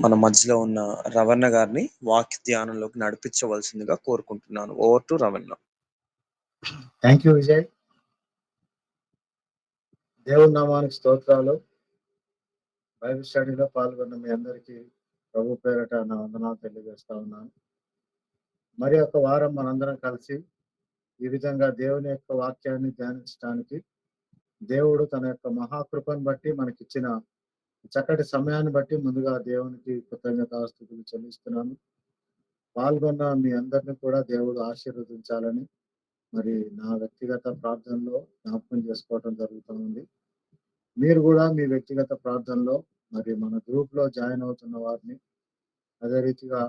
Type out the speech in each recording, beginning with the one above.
మన మధ్యలో ఉన్న రవణ గారిని వాక్య ధ్యానంలోకి నడిపించవలసిందిగా కోరుకుంటున్నాను. Over to Ravana. Thank you Vijay. దేవుని నామానికి స్తోత్రాలు. బైబిల్ స్టడీలో పాల్గొన్న మీ అందరికీ ప్రభు పేరట నా వందనాలు తెలియజేస్తా ఉన్నాను. మరి ఒక వారం మనందరం కలిసి ఈ విధంగా దేవుని యొక్క వాక్యాన్ని ధ్యానించడానికి దేవుడు తన యొక్క మహాకృపను బట్టి మనకిచ్చిన చక్కటి సమయాన్ని బట్టి ముందుగా దేవునికి కృతజ్ఞతాస్తుతులు చెల్లిస్తున్నాను. పాల్గొన్న మీ అందరిని కూడా దేవుడు ఆశీర్వదించాలని మరి నా వ్యక్తిగత ప్రార్థనలో జ్ఞాపకం చేసుకోవడం జరుగుతుంది. మీరు కూడా మీ వ్యక్తిగత ప్రార్థనలో మరి మన గ్రూప్ లో జాయిన్ అవుతున్న వారిని, అదే రీతిగా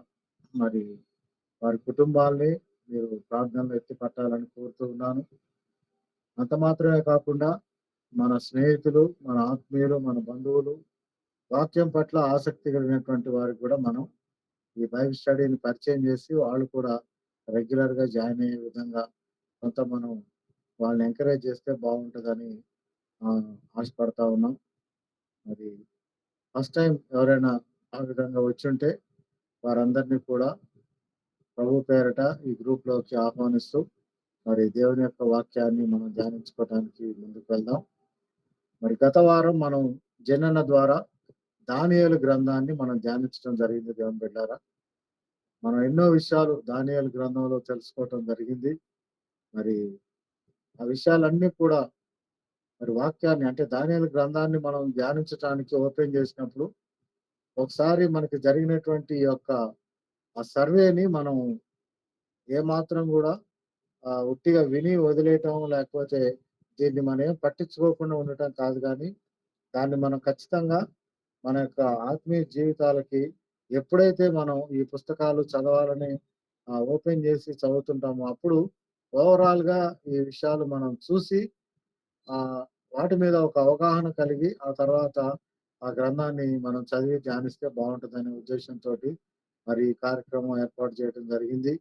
మరి వారి కుటుంబాల్ని మీరు ప్రార్థనలో ఎత్తి పట్టాలని కోరుతూ ఉన్నాను. అంత మాత్రమే కాకుండా మన స్నేహితులు, మన ఆత్మీయులు, మన బంధువులు వాక్యం పట్ల ఆసక్తి కలిగినటువంటి వారికి కూడా మనం ఈ బైబిల్ స్టడీని పరిచయం చేసి వాళ్ళు కూడా రెగ్యులర్ గా జాయిన్ అయ్యే విధంగా కొంత మనం వాళ్ళని ఎంకరేజ్ చేస్తే బాగుంటుందని ఆశపడతా ఉన్నాం. మరి ఫస్ట్ టైం ఎవరైనా ఆ విధంగా వచ్చుంటే వారందరినీ కూడా ప్రభు పేరట ఈ గ్రూప్ లోకి ఆహ్వానిస్తూ మరి దేవుని యొక్క వాక్యాన్ని మనం ధ్యానించుకోవడానికి ముందుకు వెళ్దాం. మరి గత వారం మనం జనన ద్వారా దానియేలు గ్రంథాన్ని మనం ధ్యానించడం జరిగింది. దేవుని బిడ్డారా, మనం ఎన్నో విషయాలు దానియేలు గ్రంథంలో తెలుసుకోవటం జరిగింది. మరి ఆ విషయాలన్నీ కూడా మరి వాక్యాన్ని అంటే దానియేలు గ్రంథాన్ని మనం ధ్యానించడానికి ఓపెన్ చేసినప్పుడు ఒకసారి మనకి జరిగినటువంటి యొక్క ఆ సర్వేని మనం ఏమాత్రం కూడా ఉట్టిగా విని వదిలేయటం లేకపోతే దీన్ని మనం ఏం పట్టించుకోకుండా ఉండటం కాదు, కానీ దాన్ని మనం ఖచ్చితంగా మన యొక్క ఆత్మీయ జీవితాలకి ఎప్పుడైతే మనం ఈ పుస్తకాలు చదవాలని ఓపెన్ చేసి చదువుతుంటామో అప్పుడు ఓవరాల్ గా ఈ విషయాలు మనం చూసి వాటి మీద ఒక అవగాహన కలిగి ఆ తర్వాత ఆ గ్రంథాన్ని మనం చదివి ధ్యానిస్తే బాగుంటుందనే ఉద్దేశంతో మరి ఈ కార్యక్రమం ఏర్పాటు చేయడం జరిగింది.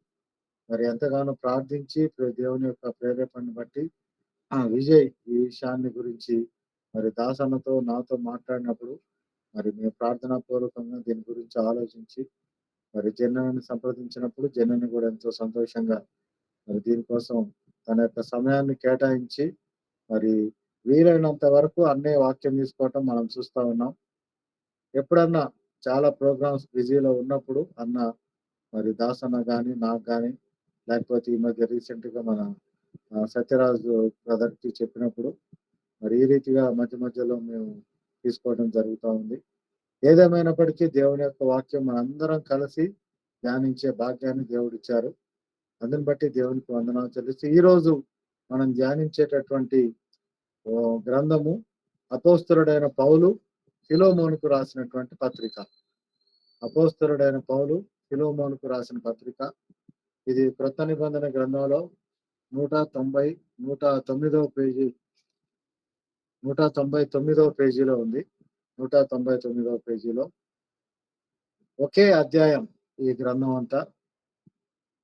మరి ఎంతగానో ప్రార్థించి దేవుని యొక్క ప్రేరేపణను బట్టి విజయ్ ఈ విషయాన్ని గురించి మరి దాసన్నతో నాతో మాట్లాడినప్పుడు మరి మేము ప్రార్థనా పూర్వకంగా దీని గురించి ఆలోచించి మరి జనాన్ని సంప్రదించినప్పుడు జనాన్ని కూడా ఎంతో సంతోషంగా మరి దీనికోసం తన యొక్క సమయాన్ని కేటాయించి మరి వీలైనంత వరకు అన్నే వాక్యం తీసుకోవటం మనం చూస్తా ఉన్నాం. ఎప్పుడన్నా చాలా ప్రోగ్రామ్స్ బిజీలో ఉన్నప్పుడు అన్న మరి దాసన్న కానీ నాకు కానీ లేకపోతే ఈ మధ్య రీసెంట్ గా మన సత్యరాజు బ్రదర్కి చెప్పినప్పుడు మరి ఈ రీతిగా మధ్య మధ్యలో మేము తీసుకోవడం జరుగుతూ ఉంది. ఏదేమైనప్పటికీ దేవుని యొక్క వాక్యం మనందరం కలిసి ధ్యానించే భాగ్యాన్ని దేవుడు ఇచ్చారు. అందుని బట్టి దేవునికి వందనాలు చెల్లిస్తూ ఈ రోజు మనం ధ్యానించేటటువంటి గ్రంథము అపోస్తలుడైన పౌలు ఫిలోమోనుకు రాసినటువంటి పత్రిక. అపోస్తలుడైన పౌలు ఫిలోమోనుకు రాసిన పత్రిక. ఇది క్రొత్త నిబంధన గ్రంథంలో 199వ పేజీ 199వ పేజీలో ఉంది. 199వ పేజీలో ఒకే అధ్యాయం ఈ గ్రంథం అంతా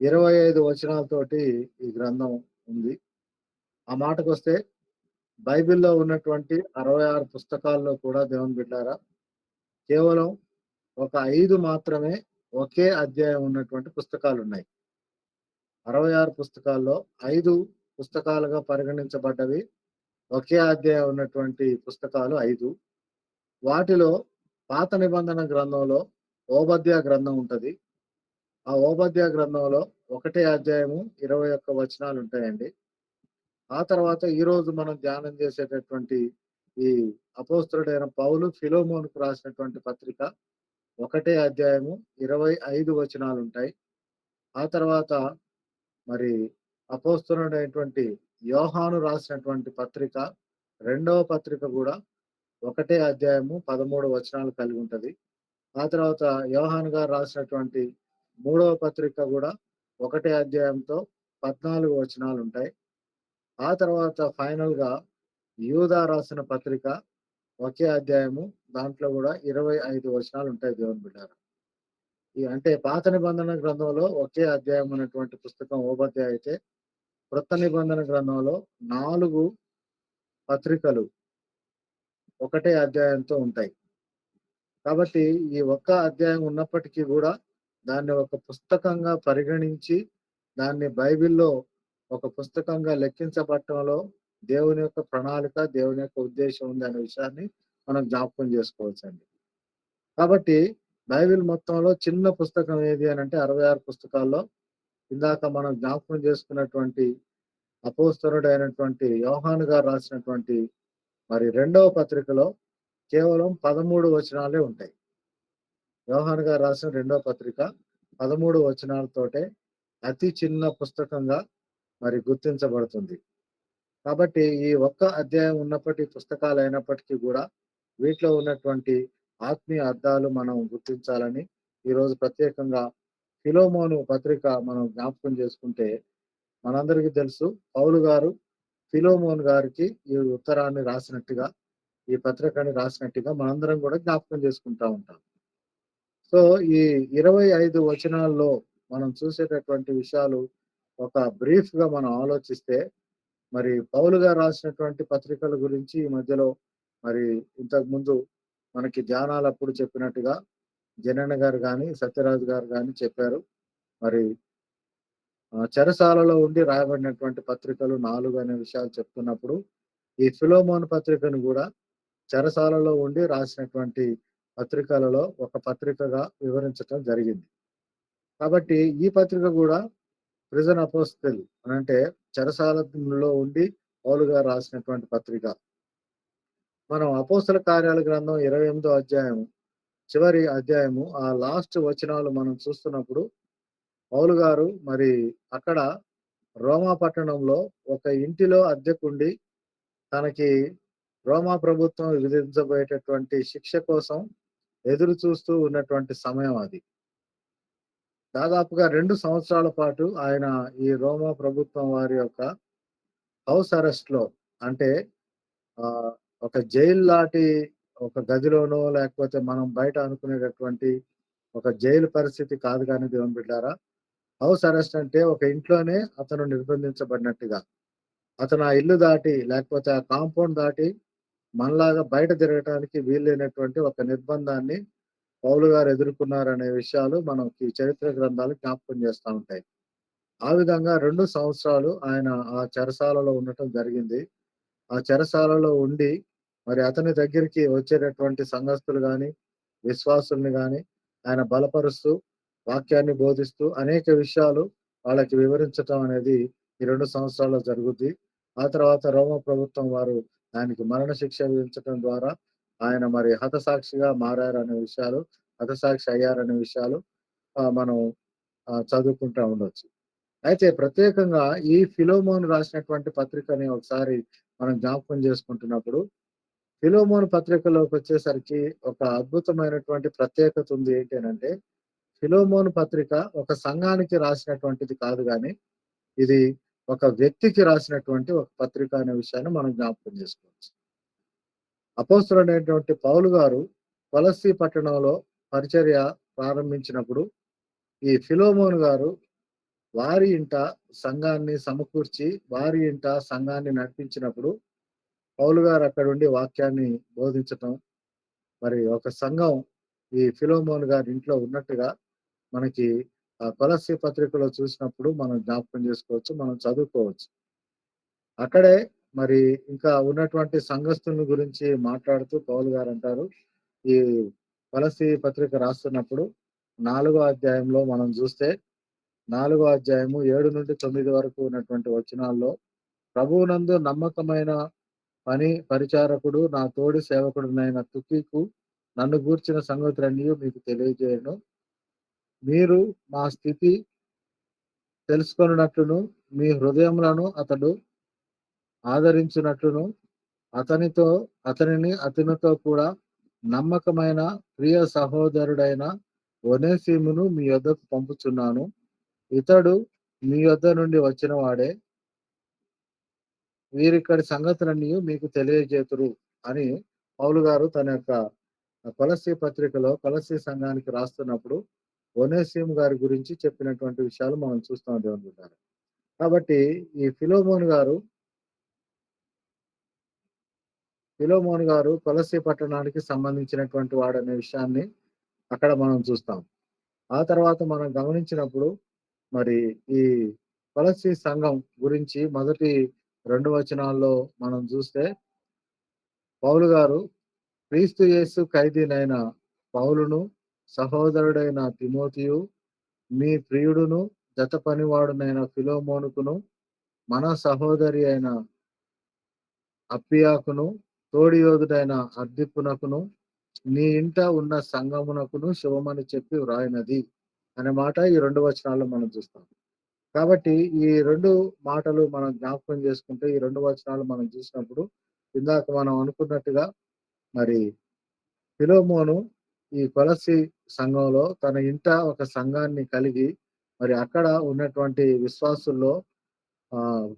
25 వచనాలతోటి ఈ గ్రంథం ఉంది. ఆ మాటకు వస్తే బైబిల్లో ఉన్నటువంటి 66 పుస్తకాల్లో కూడా దేవుని బిడ్డారా కేవలం ఒక 5 మాత్రమే ఒకే అధ్యాయం ఉన్నటువంటి పుస్తకాలు ఉన్నాయి. 66 పుస్తకాల్లో 5 పుస్తకాలుగా పరిగణించబడ్డవి ఒకే అధ్యాయం ఉన్నటువంటి పుస్తకాలు 5. వాటిలో పాత నిబంధన గ్రంథంలో ఓబద్య గ్రంథం ఉంటది. ఆ ఓబద్య గ్రంథంలో 1 అధ్యాయము 21 వచనాలు ఉంటాయండి. ఆ తర్వాత ఈ రోజు మనం ధ్యానం చేసేటటువంటి ఈ అపోస్తలుడైన పౌలు ఫిలోమోనుకు రాసినటువంటి పత్రిక 1 అధ్యాయము 25 వచనాలు ఉంటాయి. ఆ తర్వాత మరి అపోస్తలుడైనటువంటి యోహాను రాసినటువంటి పత్రిక 2వ పత్రిక కూడా 1 అధ్యాయము 13 వచనాలు కలిగి ఉంటది. ఆ తర్వాత యోహాను గారు రాసినటువంటి 3వ పత్రిక కూడా 1 అధ్యాయంతో 14 వచనాలు ఉంటాయి. ఆ తర్వాత ఫైనల్ గా యూదా రాసిన పత్రిక ఒకే అధ్యాయము, దాంట్లో కూడా 25 వచనాలు ఉంటాయి. దేవుని బిడ్డారా, అంటే పాత నిబంధన గ్రంథంలో ఒకే అధ్యాయం ఉన్నటువంటి పుస్తకం ఓబద్య అయితే క్రొత్త నిబంధన గ్రంథంలో 4 పత్రికలు 1 అధ్యాయంతో ఉంటాయి. కాబట్టి ఈ ఒక్క అధ్యాయం ఉన్నప్పటికీ గూడా దాన్ని ఒక పుస్తకంగా పరిగణించి, దాన్ని బైబిల్‌లో ఒక పుస్తకంగా లెక్కించబడటంలో దేవుని యొక్క ప్రణాళిక, దేవుని యొక్క ఉద్దేశ్యం ఉందనే విషయాన్ని మనం జ్ఞాపకం జేసుకోవచ్చండి. కాబట్టి బైబిల్ మొత్తంలో చిన్న పుస్తకం ఏది అనంటే 66 పుస్తకాల్లో ఇందాక మనం జ్ఞాపకం చేసుకున్నటువంటి అపోస్తలుడైనటువంటి యోహాను గారు రాసినటువంటి మరి రెండవ పత్రికలో కేవలం 13 వచనాలే ఉంటాయి. యోహాను గారు రాసిన రెండవ పత్రిక 13 వచనాలతోటే అతి చిన్న పుస్తకంగా మరి గుర్తించబడుతుంది. కాబట్టి ఈ ఒక్క అధ్యాయం ఉన్నప్పటి పుస్తకాలైనప్పటికీ గూడా వీటిలో ఉన్నటువంటి ఆత్మీయ అర్థాలు మనం గుర్తించాలని ఈరోజు ప్రత్యేకంగా ఫిలోమోను పత్రిక మనం జ్ఞాపకం చేసుకుంటే మనందరికీ తెలుసు పౌలు గారు ఫిలోమోను గారికి ఈ ఉత్తరాన్ని రాసినట్టుగా, ఈ పత్రికని రాసినట్టుగా మనందరం గూడా జ్ఞాపకం చేసుకుంటా ఉంటాం. సో, ఈ 25 వచనాల్లో మనం చూసేటటువంటి విషయాలు ఒక బ్రీఫ్‌గా మనం ఆలోచిస్తే, మరి పౌలు గారు రాసినటువంటి పత్రికల గురించి ఈ మధ్యలో మరి ఇంతకుముందు మనకి ధ్యానాలప్పుడు చెప్పినట్టుగా జనన గారు గాని, సత్యరాజు గారు గాని చెప్పారు. మరి చెరసాలలో ఉండి రాయబడినటువంటి పత్రికలు 4 అనే విషయాలు చెప్తున్నప్పుడు, ఈ ఫిలోమోను పత్రికను గూడా చెరసాలలో ఉండి రాసినటువంటి పత్రికలలో ఒక పత్రికగా వివరించటం జరిగింది. కాబట్టి ఈ పత్రిక గూడా ప్రిజన్ అపోస్తల్ అనంటే చెరసాలలో ఉండి పౌలు గారు రాసినటువంటి పత్రిక. మనం అపోస్తల కార్యాల గ్రంథం 28 అధ్యాయం చివరి అధ్యాయము ఆ లాస్ట్ వచనాలు మనం చూస్తున్నప్పుడు పౌలు గారు మరి అక్కడ రోమా పట్టణంలో ఒక ఇంటిలో అద్దెకుండి తనకి రోమా ప్రభుత్వం విధించబోయేటటువంటి శిక్ష కోసం ఎదురు చూస్తూ ఉన్నటువంటి సమయం అది. దాదాపుగా 2 సంవత్సరాల పాటు ఆయన ఈ రోమా ప్రభుత్వం వారి యొక్క హౌస్ అరెస్ట్‌లో అంటే ఆహ్, ఒక జైలు లాంటి ఒక గదిలోనో లేకపోతే మనం బయట అనుకునేటటువంటి ఒక జైలు పరిస్థితి కాదు గానీ దేవుని బిడ్డలారా. హౌస్ అరెస్ట్ అంటే ఒక ఇంట్లోనే అతను నిర్బంధించబడినట్టుగా. అతను ఆ ఇల్లు దాటి లేకపోతే ఆ కాంపౌండ్ దాటి మనలాగా బయట తిరగటానికి వీల్లేనటువంటి ఒక నిర్బంధాన్ని పౌలు గారు ఎదుర్కొన్నారనే విషయాలు మనకి చరిత్ర గ్రంథాలు జ్ఞాపకం చేస్తా ఉంటాయి. ఆ విధంగా 2 సంవత్సరాలు ఆయన ఆ చెరసాలలో ఉండటం జరిగింది. ఆ చెరసాలలో ఉండి మరి అతని దగ్గరికి వచ్చేటటువంటి సంఘస్థులు గాని, విశ్వాసుల్ని గాని ఆయన బలపరుస్తూ, వాక్యాన్ని బోధిస్తూ అనేక విషయాలు వాళ్ళకి వివరించటం అనేది ఈ 2 సంవత్సరాల్లో జరుగుద్ది. ఆ తర్వాత రోమా ప్రభుత్వం వారు ఆయనకి మరణశిక్ష విధించటం ద్వారా ఆయన మరి హతసాక్షిగా మారారనే విషయాలు, హతసాక్షి అయ్యారనే విషయాలు మనం చదువుకుంటా ఉండొచ్చు. అయితే ప్రత్యేకంగా ఈ ఫిలోమోను రాసినటువంటి పత్రికని ఒకసారి మనం జ్ఞాపకం చేసుకుంటున్నప్పుడు, ఫిలోమోను పత్రికలోకొచ్చేసరికి ఒక అద్భుతమైనటువంటి ప్రత్యేకత ఉంది. ఏంటి అనంటే, ఫిలోమోను పత్రిక ఒక సంఘానికి రాసినటువంటిది కాదు గానీ, ఇది ఒక వ్యక్తికి రాసినటువంటి ఒక పత్రిక అనే విషయాన్ని మనం జ్ఞాపకం చేసుకోవచ్చు. అపోస్తలుడైనటువంటి పౌలు గారు కొలస్సీ పట్టణంలో పరిచర్య ప్రారంభించినప్పుడు, ఈ ఫిలోమోను గారు వారి ఇంట సంఘాన్ని సమకూర్చి, వారి ఇంట సంఘాన్ని నడిపించినప్పుడు, పౌలు గారు అక్కడుండి వాక్యాన్ని బోధించటం, మరి ఒక సంఘం ఈ ఫిలోమోను గారి ఇంట్లో ఉన్నట్టుగా మనకి కొలస్సీ పత్రికలో చూసినప్పుడు మనం జ్ఞాపకం చేసుకోవచ్చు. మనం చదువుకోవచ్చు. అక్కడే మరి ఇంకా ఉన్నటువంటి సంఘస్థుల గురించి మాట్లాడుతూ పౌలు గారంటారు, ఈ కొలస్సీ పత్రిక రాస్తున్నప్పుడు 4 అధ్యాయంలో మనం జూస్తే 4 అధ్యాయము 7-9 వరకు ఉన్నటువంటి వచనాల్లో ప్రభువునందు నమ్మకమైన పని పరిచారకుడు నా తోడి సేవకుడునైన తుకికు నన్ను గూర్చిన సంగతులన్నీ మీకు తెలియజేయను. మీరు మా స్థితి తెలుసుకొనున్నట్లును, మీ హృదయములను అతడు ఆదరించున్నట్లును, అతనితో అతనితో కూడా నమ్మకమైన ప్రియ సహోదరుడైన ఒనేసిమును మీ యొద్దకు పంపుచున్నాను. ఇతడు మీ యొద్ద నుండి వచ్చిన వాడే. వీరిక్కడి సంగతులన్నీయు మీకు తెలియజేతురు అని పౌలు గారు తన యొక్క కొలస్సీ పత్రికలో కొలస్సీ సంఘానికి రాస్తున్నప్పుడు ఒనేసిము గారి గురించి చెప్పినటువంటి విషయాలు మనం చూస్తాం దేవుని బిడ్డలారా. కాబట్టి ఈ ఫిలోమోను గారు ఫిలోమోను గారు కొలస్సీ పట్టణానికి సంబంధించినటువంటి వాడనే విషయాన్ని అక్కడ మనం చూస్తాం. ఆ తర్వాత మనం గమనించినప్పుడు మరి ఈ కొలస్సీ సంఘం గురించి మొదటి 2 వచనాల్లో మనం చూస్తే పౌలు గారు క్రీస్తు యేసు ఖైదీనైన పౌలును, సహోదరుడైన తిమోతియు, మీ ప్రియుడును, జత పనివాడునైన ఫిలోమోనుకును, మన సహోదరి అయిన అప్పియాకును, తోడి యోధుడైన అర్దిప్పునకును, నీ ఇంట ఉన్న సంఘమునకును శుభమని చెప్పి వ్రాయినది అనే మాట ఈ 2 వచనాల్లో మనం చూస్తాం. కాబట్టి ఈ 2 మాటలు మనం జ్ఞాపకం చేసుకుంటే, ఈ 2 వచనాలు మనం చూసినప్పుడు, ఇందాక మనం అనుకున్నట్టుగా మరి ఫిలోమోను ఈ కొలస్సీ సంఘంలో తన ఇంట ఒక సంఘాన్ని కలిగి, మరి అక్కడ ఉన్నటువంటి విశ్వాసుల్లో ఆహ్,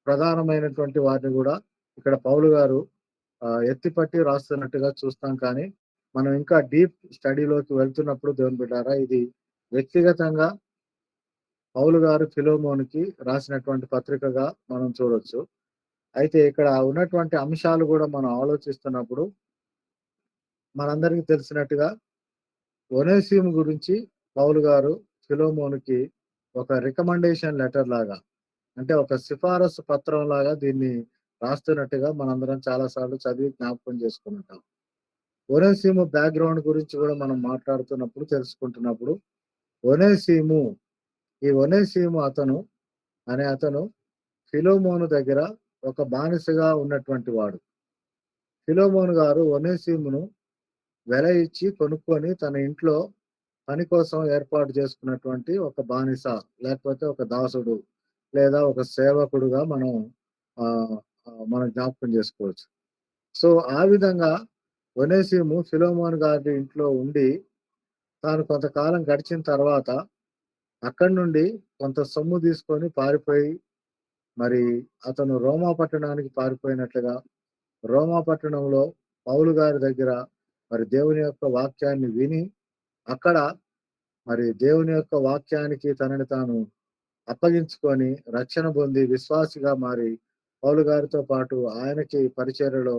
ప్రధానమైనటువంటి వారిని గూడా ఇక్కడ పౌలు గారు ఎత్తిపట్టి రాస్తున్నట్టుగా చూస్తాం. కానీ, మనం ఇంకా డీప్ స్టడీలోకి వెళ్తున్నప్పుడు దేవుని బిడ్డారా, ఇది వ్యక్తిగతంగా పౌలు గారు ఫిలోమోనుకి రాసినటువంటి పత్రికగా మనం చూడొచ్చు. అయితే ఇక్కడ ఉన్నటువంటి అంశాలు గూడా మనం ఆలోచిస్తున్నప్పుడు, మనందరికీ తెలిసినట్టుగా ఒనేసిము గురించి పౌలు గారు ఫిలోమోనుకి ఒక రికమెండేషన్ లెటర్ లాగా, అంటే ఒక సిఫారసు పత్రం లాగా దీన్ని రాస్తున్నట్టుగా మనందరం చాలా సార్లు చదివి జ్ఞాపకం చేసుకునుంటాం. ఒనేసిము బ్యాక్‌గ్రౌండ్ గురించి గూడా మనం మాట్లాడుతున్నప్పుడు, తెలుసుకుంటున్నప్పుడు, ఒనేసిము ఈ ఒనేసిము అతను ఫిలోమోను దగ్గర ఒక బానిసగా ఉన్నటువంటి వాడు. ఫిలోమోను గారు ఒనేసిమును వెల ఇచ్చి కొనుక్కొని తన ఇంట్లో పని కోసం ఏర్పాటు చేసుకున్నటువంటి ఒక బానిస, లేకపోతే ఒక దాసుడు, లేదా ఒక సేవకుడుగా ఆహ్, మనం జ్ఞాపకం చేసుకోవచ్చు. సో, ఆ విధంగా ఒనేసిము ఫిలోమోను గారి ఇంట్లో ఉండి, తాను కొంతకాలం గడిచిన తర్వాత అక్కడి నుండి కొంత సొమ్ము తీసుకొని పారిపోయి, మరి అతను రోమా పట్టణానికి పారిపోయినట్లుగా, రోమా పట్టణంలో పౌలు గారి దగ్గర మరి దేవుని యొక్క వాక్యాన్ని విని, అక్కడ మరి దేవుని యొక్క వాక్యానికి తనని తాను అప్పగించుకొని రక్షణ పొంది విశ్వాసిగా మారి, పౌలు గారితో పాటు ఆయనకి పరిచర్యలో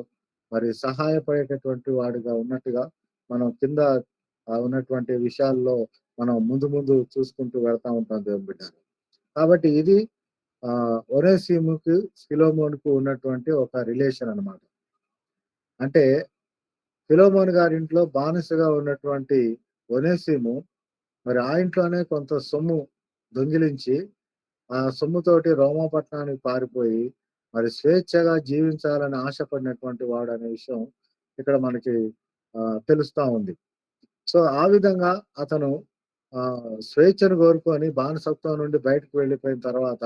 మరి సహాయపడేటటువంటి వాడిగా ఉన్నట్టుగా మనం కింద ఉన్నటువంటి విషయాల్లో మనం ముందు ముందు చూసుకుంటూ వెళ్తా ఉంటాం దేవుని బిడ్డలారా. కాబట్టి ఇది ఒనేసిముకి, ఫిలోమోనుకు ఉన్నటువంటి ఒక రిలేషన్ అన్నమాట. అంటే ఫిలోమోను గారింట్లో బానిసగా ఉన్నటువంటి ఒనేసిము మరి ఆ ఇంట్లోనే కొంత సొమ్ము దొంగిలించి, ఆ సొమ్ముతోటి రోమా పట్టణానికి పారిపోయి, మరి స్వేచ్ఛగా జీవించాలని ఆశపడినటువంటి వాడనే విషయం ఇక్కడ మనకి తెలుస్తా ఉంది. సో, ఆ విధంగా అతను స్వేచ్ఛను కోరుకొని బానిసత్వం నుండి బయటకు వెళ్ళిపోయిన తర్వాత,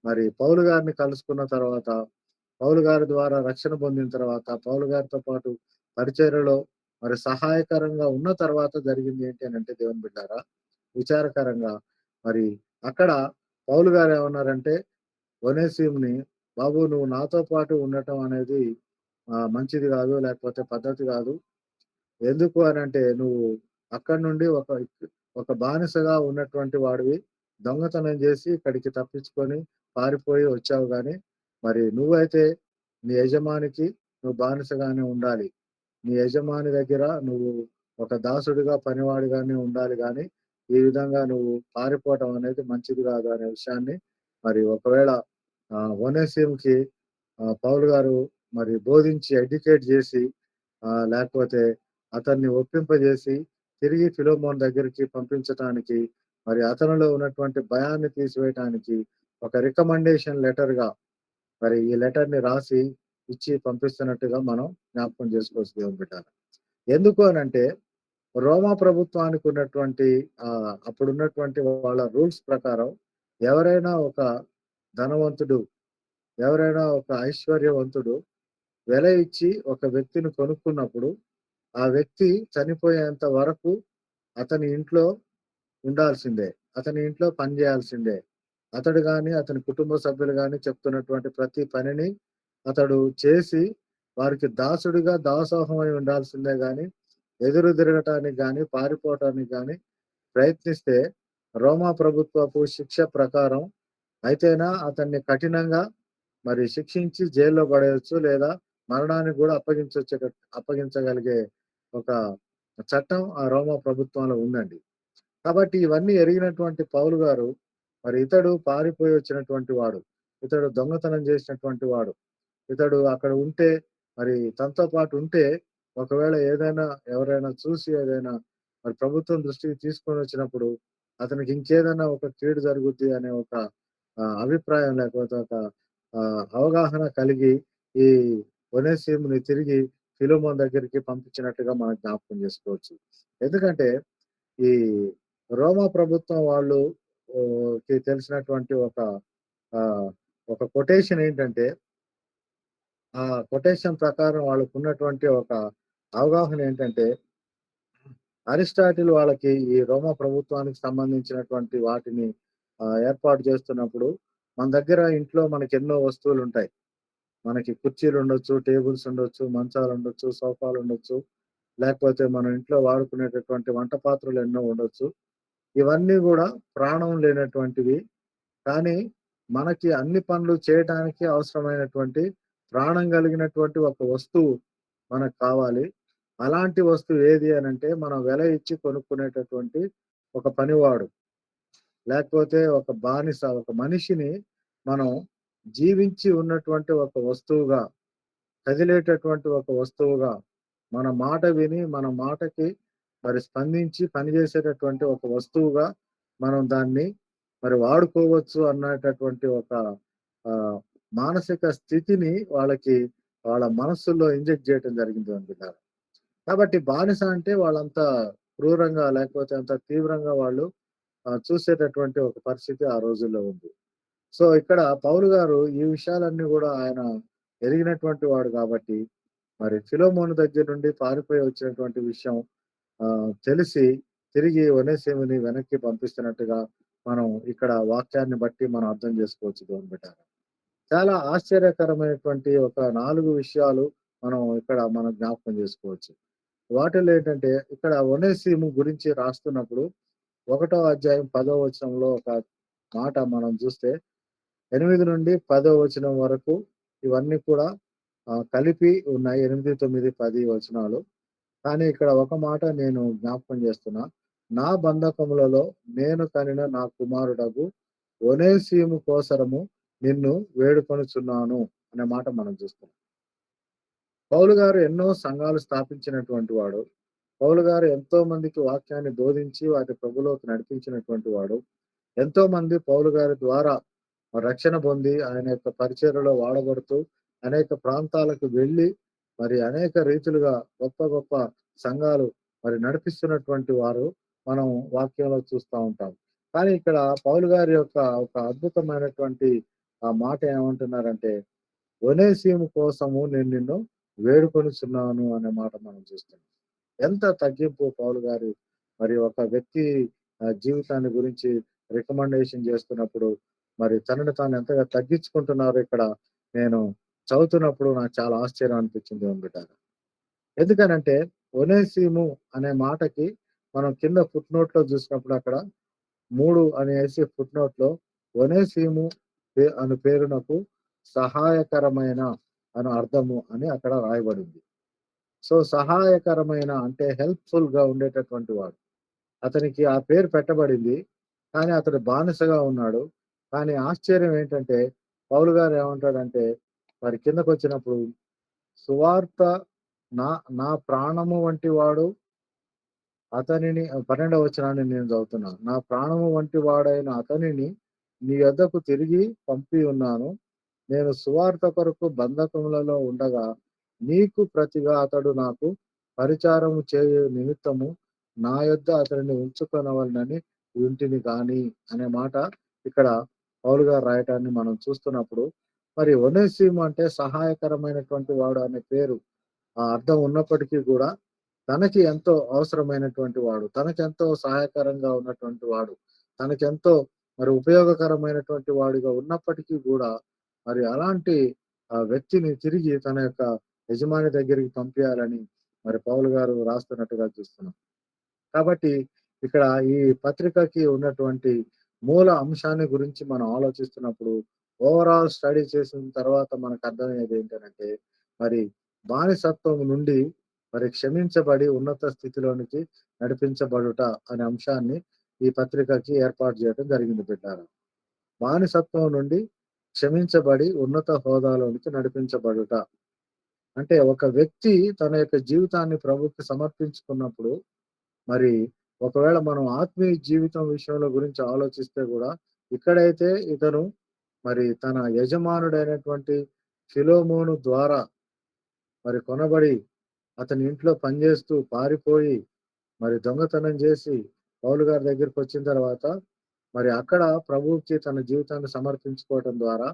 మరి పౌలు గారిని కలుసుకున్న తర్వాత, పౌలు గారి ద్వారా రక్షణ పొందిన తర్వాత, పౌలు గారితో పాటు పరిచర్యలో మరి సహాయకరంగా ఉన్న తర్వాత జరిగింది ఏంటి అనంటే దేవుని బిడ్డారా, విచారకరంగా మరి అక్కడ పౌలు గారు ఏమన్నారంటే ఒనేసిముని, "బాబు నువ్వు నాతో పాటు ఉండటం అనేది మంచిది గాదు. లేకపోతే పద్ధతి గాదు. ఎందుకు అనంటే నువ్వు అక్కడి నుండి ఒక బానిసగా ఉన్నటువంటి వాడివి. దొంగతనం జేసి ఇక్కడికి తప్పించుకొని పారిపోయి వచ్చావు గానీ, మరి నువ్వైతే నీ యజమానికి నువ్వు బానిసగానే ఉండాలి. నీ యజమాని దగ్గర నువ్వు ఒక దాసుడిగా, పనివాడిగానే ఉండాలి గానీ, ఈ విధంగా నువ్వు పారిపోవటం అనేది మంచిది గాదు" అనే విషయాన్ని మరి ఒకవేళ ఒనేసిముకి పౌలు గారు మరి బోధించి ఎడ్యుకేట్ జేసి లేకపోతే అతన్ని ఒప్పింపజేసి తిరిగి ఫిలోమోను దగ్గరికి పంపించటానికి, మరి అతనిలో ఉన్నటువంటి భయాన్ని తీసివేయటానికి ఒక రికమెండేషన్ లెటర్‌గా మరి ఈ లెటర్‌ని రాసి ఇచ్చి పంపిస్తున్నట్టుగా మనం జ్ఞాపకం చేసుకోవచ్చు దేవుని బిడ్డలారా. ఎందుకు అనంటే రోమా ప్రభుత్వానికి ఉన్నటువంటి అప్పుడున్నటువంటి వాళ్ళ రూల్స్ ప్రకారం ఎవరైనా ఒక ధనవంతుడు, ఎవరైనా ఒక ఐశ్వర్యవంతుడు వెల ఇచ్చి ఒక వ్యక్తిని కొనుక్కున్నప్పుడు, ఆ వ్యక్తి చనిపోయేంత వరకు అతని ఇంట్లో ఉండాల్సిందే. అతని ఇంట్లో పని జేయాల్సిందే. అతడు గాని, అతని కుటుంబ సభ్యులు గాని చెప్తున్నటువంటి ప్రతి పనిని అతడు చేసి, వారికి దాసుడిగా దాసోహమై ఉండాల్సిందే గాని, ఎదురు తిరగటానికి గాని, పారిపోవటానికి గాని ప్రయత్నిస్తే రోమా ప్రభుత్వపు శిక్ష ప్రకారం అయితేనా అతన్ని కఠినంగా మరి శిక్షించి జైల్లో పడేయొచ్చు. లేదా మరణానికి కూడా అప్పగించగలిగే ఒక చట్టం ఆ రోమా ప్రభుత్వంలో ఉందండి. కాబట్టి ఇవన్నీ ఎరిగినటువంటి పౌలు గారు మరి ఇతడు పారిపోయి వచ్చినటువంటి వాడు. ఇతడు దొంగతనం చేసినటువంటి వాడు. ఇతడు అక్కడ ఉంటే మరి తనతో పాటు ఉంటే ఒకవేళ ఏదైనా ఎవరైనా చూసి ఏదైనా మరి ప్రభుత్వం దృష్టికి తీసుకొనొచ్చినప్పుడు అతనికి ఇంకేదైనా ఒక కీడు జరుగుద్ది అనే ఒక అభిప్రాయం లేకపోతే ఒక అవగాహన కలిగి ఈ ఒనేసిముని తిరిగి ఫిలెమోను దగ్గరికి పంపించినట్టుగా మనం జ్ఞాపకం చేసుకోవచ్చు. ఎందుకంటే ఈ రోమా ప్రభుత్వం వాళ్ళు కి తెలిసినటువంటి ఆహ్, ఒక కొటేషన్ ఏంటంటే, ఆ కొటేషన్ ప్రకారం వాళ్ళకున్నటువంటి ఒక అవగాహన ఏంటంటే, అరిస్టాటిల్ వాళ్ళకి ఈ రోమా ప్రభుత్వానికి సంబంధించినటువంటి వాటిని ఏర్పాటు చేస్తున్నప్పుడు, మన దగ్గర ఇంట్లో మనకెన్నో వస్తువులుంటాయి. మనకి కుర్చీలుండొచ్చు, టేబుల్స్ ఉండొచ్చు, మంచాలుండొచ్చు, సోఫాలుండొచ్చు, లేకపోతే మన ఇంట్లో వాడుకునేటటువంటి వంట పాత్రలు ఎన్నో ఉండొచ్చు. ఇవన్నీ గూడా ప్రాణం లేనటువంటివి. కానీ, మనకి అన్ని పనులు చేయటానికి అవసరమైనటువంటి ప్రాణం కలిగినటువంటి ఒక వస్తువు మనకు కావాలి. అలాంటి వస్తువు ఏది అనంటే, మనం వెల ఇచ్చి కొనుక్కునేటటువంటి ఒక పనివాడు. లేకపోతే ఒక బానిస, ఒక మనిషిని మనం జీవించి ఉన్నటువంటి ఒక వస్తువుగా, కదిలేటటువంటి ఒక వస్తువుగా, మన మాట విని, మన మాటకి మరి స్పందించి పనిచేసేటటువంటి ఒక వస్తువుగా మనం దాన్ని మరి వాడుకోవచ్చు అన్నటటువంటి ఒక ఆహ్, మానసిక స్థితిని వాళ్ళ మనస్సుల్లో ఇంజెక్ట్ చేయటం జరిగింది అనుకుంటారు. కాబట్టి బానిస అంటే వాళ్ళంత క్రూరంగా లేకపోతే అంత తీవ్రంగా వాళ్ళు చూసేటటువంటి ఒక పరిస్థితి ఆ రోజుల్లో ఉంది. సో, ఇక్కడ పౌలు గారు ఈ విషయాలన్నీ గూడా ఆయన ఎరిగినటువంటి వాడు కాబట్టి, మరి ఫిలెమోను దగ్గర నుండి పారిపోయి వచ్చినటువంటి విషయం తెలిసి తిరిగి ఒనేసిముని వెనక్కి పంపిస్తున్నట్టుగా మనం ఇక్కడ వాక్యాన్ని బట్టి మనం అర్థం చేసుకోవచ్చు దేవుని బిడ్డలారా. చాలా ఆశ్చర్యకరమైనటువంటి ఒక 4 విషయాలు మనం జ్ఞాపకం చేసుకోవచ్చు. వాటిల్లో ఏంటంటే ఇక్కడ ఒనేసిము గురించి రాస్తున్నప్పుడు ఒకటో అధ్యాయం 10వ వచనంలో ఒక మాట మనం చూస్తే 8-10వ వచనం వరకు ఇవన్నీ కూడా కలిపి ఉన్నాయి. 8, 9, 10 వచనాలు. కానీ ఇక్కడ ఒక మాట నేను జ్ఞాపకం చేస్తున్నా. నా బంధకములలో నేను కనిన నా కుమారుడగు ఒనేసిము కోసరము నిన్ను వేడుకొనుచున్నాను అనే మాట మనం చూస్తున్నాం. పౌలు గారు ఎన్నో సంఘాలు స్థాపించినటువంటి వాడు. పౌలు గారు ఎంతో మందికి వాక్యాన్ని బోధించి వాటి ప్రభువులోకి నడిపించినటువంటి వాడు. ఎంతో మంది పౌలు గారి ద్వారా రక్షణ పొంది ఆయన యొక్క పరిచర్యలో వాడబడుతూ అనేక ప్రాంతాలకు వెళ్ళి మరి అనేక రీతులుగా గొప్ప గొప్ప సంఘాలు మరి నడిపిస్తున్నటువంటి వారు మనం వాక్యంలో చూస్తా ఉంటాం. కానీ ఇక్కడ పౌలు గారి యొక్క ఒక అద్భుతమైనటువంటి ఆ మాట ఏమంటున్నారంటే, ఒనేసిము కోసము నేను నిన్ను వేడుకొనుచున్నాను అనే మాట మనం చూస్తున్నాం. ఎంత తగ్గింపు పౌలు గారి మరి ఒక వ్యక్తి జీవితాన్ని గురించి రికమెండేషన్ చేస్తున్నప్పుడు మరి తనను తాను ఎంతగా తగ్గించుకుంటున్నారో ఇక్కడ నేను చదువుతున్నప్పుడు నాకు చాలా ఆశ్చర్యం అనిపించింది బిడ్డారా. ఎందుకనంటే ఒనేసిము అనే మాటకి మనం కింద ఫుట్ నోట్‌లో చూసినప్పుడు అక్కడ 3 అనేసి ఫుట్ నోట్‌లో ఒనేసిము అను పేరునకు సహాయకరమైన అను అర్థము అని అక్కడ రాయబడింది. సో, సహాయకరమైన అంటే హెల్ప్‌ఫుల్‌గా ఉండేటటువంటి వాడు. అతనికి ఆ పేరు పెట్టబడింది. కానీ అతడు బానిసగా ఉన్నాడు. కానీ ఆశ్చర్యం ఏంటంటే పౌలు గారు ఏమంటాడంటే మరి కిందకొచ్చినప్పుడు సువార్త నా నా ప్రాణము వంటి వాడు అతనిని 12వ వచనాన్ని నేను చదువుతున్నాను. నా ప్రాణము వంటి వాడైన అతనిని నీ యొద్దకు తిరిగి పంపి ఉన్నాను. నేను సువార్త కొరకు బంధకములలో ఉండగా నీకు ప్రతిగా అతడు నాకు పరిచారము చేయు నిమిత్తము నా యొద్ద అతనిని ఉంచుకొనవలెనని వింటిని గాని అనే మాట ఇక్కడ పౌలు గారు రాయటాన్ని మనం చూస్తున్నప్పుడు మరి ఒనేసిము అంటే సహాయకరమైనటువంటి వాడు అనే పేరు ఆ అర్థం ఉన్నప్పటికీ కూడా తనకి ఎంతో అవసరమైనటువంటి వాడు, తనకెంతో సహాయకరంగా ఉన్నటువంటి వాడు, తనకెంతో మరి ఉపయోగకరమైనటువంటి వాడిగా ఉన్నప్పటికీ గూడా మరి అలాంటి వ్యక్తిని తిరిగి తన యొక్క యజమాని దగ్గరికి పంపియాలని మరి పౌలు గారు రాస్తున్నట్టుగా చూస్తున్నాం. కాబట్టి ఇక్కడ ఈ పత్రికకి ఉన్నటువంటి మూల అంశాన్ని గురించి మనం ఆలోచిస్తున్నప్పుడు ఓవరాల్ స్టడీ చేసిన తర్వాత మనకు అర్థమయ్యేది ఏంటనంటే మరి బానిసత్వం నుండి మరి క్షమించబడి ఉన్నత స్థితిలోనికి నడిపించబడుట అనే అంశాన్ని ఈ పత్రికకి ఏర్పాటు చేయడం జరిగింది బిడ్డారా. బానిసత్వం నుండి క్షమించబడి ఉన్నత హోదాలోనికి నడిపించబడుట. అంటే ఒక వ్యక్తి తన యొక్క జీవితాన్ని ప్రభువుకి సమర్పించుకున్నప్పుడు, మరి ఒకవేళ మనం ఆత్మీయ జీవితం విషయంలో గురించి ఆలోచిస్తే గూడా, ఇక్కడైతే ఇతను మరి తన యజమానుడైనటువంటి ఫిలోమోను ద్వారా మరి కొనబడి, అతని ఇంట్లో పనిచేస్తూ పారిపోయి, మరి దొంగతనం చేసి పౌలు గారి దగ్గరికొచ్చిన తర్వాత, మరి అక్కడ ప్రభువుకి తన జీవితాన్ని సమర్పించుకోవటం ద్వారా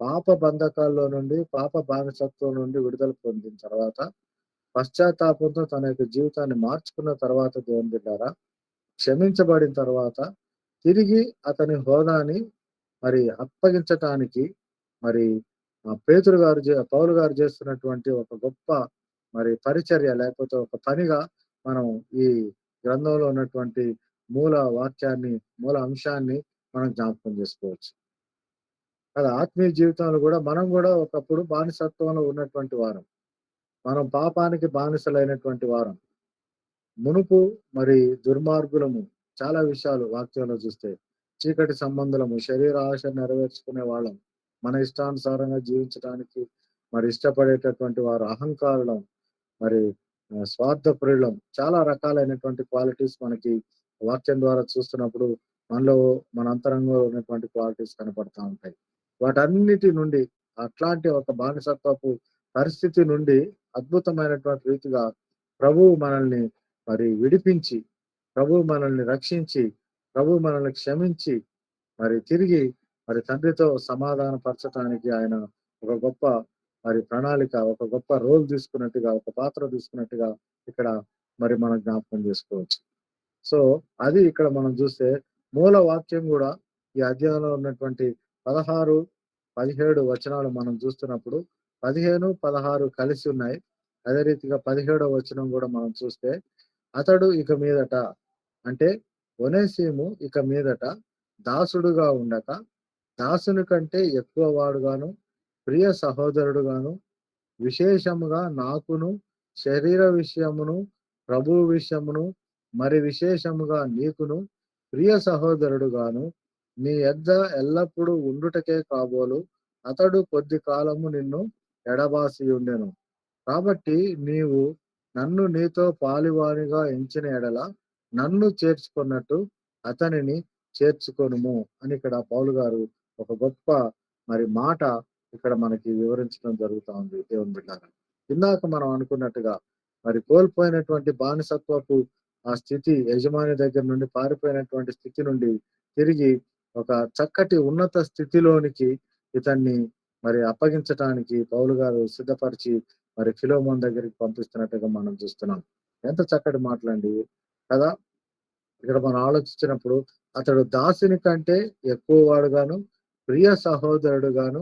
పాప బంధకాల్లో నుండి, పాప బానిసత్వం నుండి విడుదల పొందిన తర్వాత, పశ్చాత్తాపంతో తన యొక్క జీవితాన్ని మార్చుకున్న తర్వాత దేవుని బిడ్డారా, క్షమించబడిన తర్వాత తిరిగి అతని హోదాని మరి అప్పగించటానికి మరి పేతురు గారు పౌలు గారు చేస్తున్నటువంటి ఒక గొప్ప మరి పరిచర్య లేకపోతే ఒక పనిగా మనం ఈ గ్రంథంలో ఉన్నటువంటి మూల వాక్యాన్ని, మూల అంశాన్ని మనం జ్ఞాపకం చేసుకోవచ్చు. కదా, ఆత్మీయ జీవితంలో కూడా మనం కూడా ఒకప్పుడు బానిసత్వంలో ఉన్నటువంటి వారం. మనం పాపానికి బానిసలైనటువంటి వారం. మునుపు మరి దుర్మార్గులము. చాలా విషయాలు వాక్యంలో చూస్తే. చీకటి సంబంధులము, శరీర ఆశ నెరవేర్చుకునే వాళ్ళం. మన ఇష్టానుసారంగా జీవించడానికి మరి ఇష్టపడేటటువంటి వారు అహంకారులం. మరి స్వార్థప్రియులం. చాలా రకాలైనటువంటి క్వాలిటీస్ మనకి వాక్యం ద్వారా చూస్తున్నప్పుడు మనలో మన అంతరంగంలో ఉన్నటువంటి క్వాలిటీస్ కనపడతా ఉంటాయి. వాటన్నిటి నుండి అట్లాంటి ఒక బానిసత్వపు పరిస్థితి నుండి అద్భుతమైనటువంటి రీతిగా ప్రభువు మనల్ని మరి విడిపించి, ప్రభువు మనల్ని రక్షించి, ప్రభువు మనల్ని క్షమించి, మరి తిరిగి మరి తండ్రితో సమాధాన పరచటానికి ఆయన ఒక గొప్ప మరి ప్రణాళిక, ఒక గొప్ప రోల్ తీసుకున్నట్టుగా, ఒక పాత్ర తీసుకున్నట్టుగా ఇక్కడ మరి మనం జ్ఞాపకం చేసుకోవచ్చు. సో, అది ఇక్కడ మనం చూస్తే మూల వాక్యం గూడా ఈ అధ్యాయంలో ఉన్నటువంటి 16, 17 వచనాలు మనం చూస్తున్నప్పుడు 15, 16 కలిసి ఉన్నాయి. అదే రీతిగా 17వ వచనం గూడా మనం చూస్తే, అతడు ఇక మీదట అంటే ఒనేసిము ఇక మీదట దాసుడుగా ఉండక, దాసుని కంటే ఎక్కువ వాడుగాను, ప్రియ సహోదరుడుగాను, విశేషముగా నాకును, శరీర విషయమును, ప్రభువు విషయమును, మరి విశేషముగా నీకును, ప్రియ సహోదరుడుగాను, నీ యొద్ద ఎల్లప్పుడూ ఉండుటకే కాబోలు అతడు కొద్ది కాలము నిన్ను ఎడబాసియుండెను. కాబట్టి నీవు నన్ను నీతో పాలివానిగా ఎంచిన ఎడల నన్ను చేర్చుకున్నట్టు అతనిని చేర్చుకొనుము అని ఇక్కడ పౌలు గారు ఒక గొప్ప మరి మాట ఇక్కడ మనకి వివరించడం జరుగుతా ఉంది దేవుని బిడ్డలారా. ఇందాక మనం అనుకున్నట్టుగా మరి కోల్పోయినటువంటి బానిసత్వపు ఆ స్థితి, యజమాని దగ్గర నుండి పారిపోయినటువంటి స్థితి నుండి తిరిగి ఒక చక్కటి ఉన్నత స్థితిలోనికి ఇతన్ని మరి అప్పగించటానికి పౌలు గారు సిద్ధపరిచి మరి ఫిలోమోన్ దగ్గరికి పంపిస్తున్నట్టుగా మనం చూస్తున్నాం. ఎంత చక్కటి మాటలండి కదా! ఇక్కడ మనం ఆలోచించినప్పుడు అతడు దాసుని కంటే ఎక్కువ వాడుగాను, ప్రియ సహోదరుడుగాను,